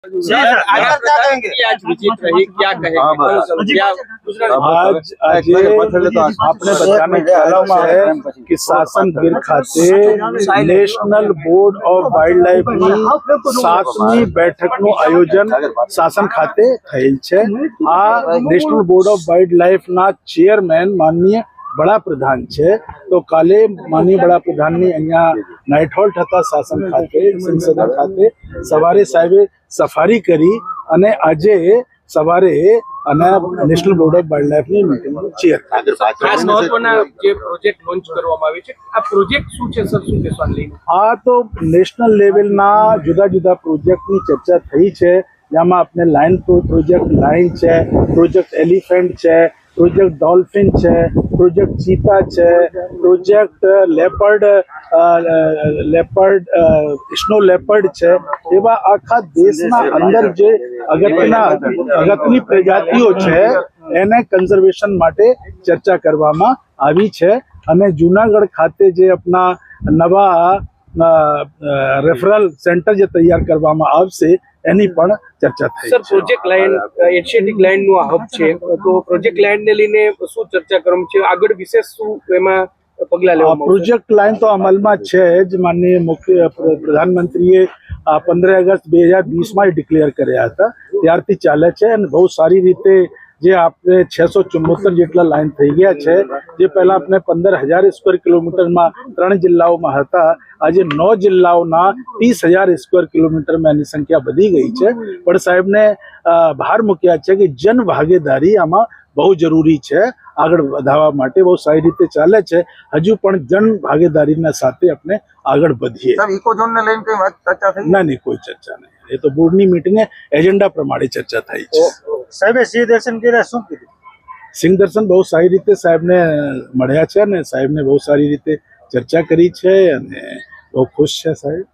आज क्या कहेंगे? आज विजिट रही, क्या कहेंगे? आज आपने बताने चाहला है कि शासन गिर खाते નેશનલ બોર્ડ ઓફ વાઇલ્ડ લાઇફની 7મી બેઠકનું આયોજન શાસન ખાતે થયેલ છે। આ નેશનલ બોર્ડ ઓફ વાઇલ્ડ લાઇફના ચેરમેન માનનીય વડાપ્રધાન છે। તો કાલે માનનીય વડાપ્રધાનની અહીંયા નાઇટ હોલ્ટ હતા શાસન ખાતે સંસદ ખાતે સવારે સાહેબે સફારી કરી અને આજે સવારે અને નેશનલ બોર્ડ ઓફ વાઇલ્ડ લાઇફની મીટિંગનો ચેર ખાસ મહત્વના જે પ્રોજેક્ટ લોન્ચ કરવામાં આવે છે આ પ્રોજેક્ટ શું છે સર, શું કહેશો લઈને? આ તો નેશનલ લેવલના જુદા જુદા પ્રોજેક્ટની ચર્ચા થઈ છે, જેમાં આપણે લાયન પ્રોજેક્ટ લાયન છે, પ્રોજેક્ટ એલિફન્ટ છે, પ્રોજેક્ટ ડોલ્ફિન છે, પ્રોજેક્ટ ચીતા છે, પ્રોજેક્ટ લેપર્ડ સ્નો લેપર્ડ છે। એવા આખા દેશના અંદર જે અગત્યની પ્રજાતિઓ છે એને કન્ઝર્વેશન માટે ચર્ચા કરવામાં આવી છે। અને જુનાગઢ ખાતે જે આપણા નવા રેફરલ સેન્ટર જે તૈયાર કરવામાં આવશે એની પણ ચર્ચા થઈ। સર, પ્રોજેક્ટ લાઇન એશિયાટિક લાઇનનું આ હબ છે, તો પ્રોજેક્ટ લાઇનને લઈને શું ચર્ચા કરવામાં છે, આગળ વિશેષ શું એમાં પગલાં લેવામાં આવશે? પ્રોજેક્ટ લાઇન તો અમલમાં છે જ। માનનીય મુખ્ય પ્રધાનમંત્રીએ 15 ઓગસ્ટ 2020માં ડિક્લેર કર્યા હતા, ત્યારથી ચાલે છે અને બહુ સારી રીતે જે આપણે 674 જેટલા લાઇન થઈ ગયા છે। જે પહેલાં આપણે 15,000 સ્ક્વેર કિલોમીટરમાં 3 જિલ્લાઓમાં હતા, આજે 9 જિલ્લાઓના 30,000 સ્ક્વેર કિલોમીટરમાં એની સંખ્યા વધી ગઈ છે। પણ સાહેબને ભાર મૂક્યા છે કે જન ભાગીદારી આમાં બહુ જરૂરી છે, આગળ વધારવા માટે બહુ સારી રીતે ચાલે છે। હજુ પણ જન ભાગીદારીના સાથે આપણે આગળ વધીએ। સર, ઇકો ઝોનને લઈને કઈ વાત ચર્ચા થઈ? ના, નહીં, કોઈ ચર્ચા નહીં। એ તો બોર્ડની મીટિંગે એજન્ડા પ્રમાણે ચર્ચા થઈ છે। સાહેબે સિંહ દર્શન કર્યા, શું કીધું? સિંહ દર્શન બહુ સારી રીતે સાહેબને મળ્યા છે અને સાહેબને બહુ સારી રીતે ચર્ચા કરી છે અને બહુ ખુશ છે સાહેબ।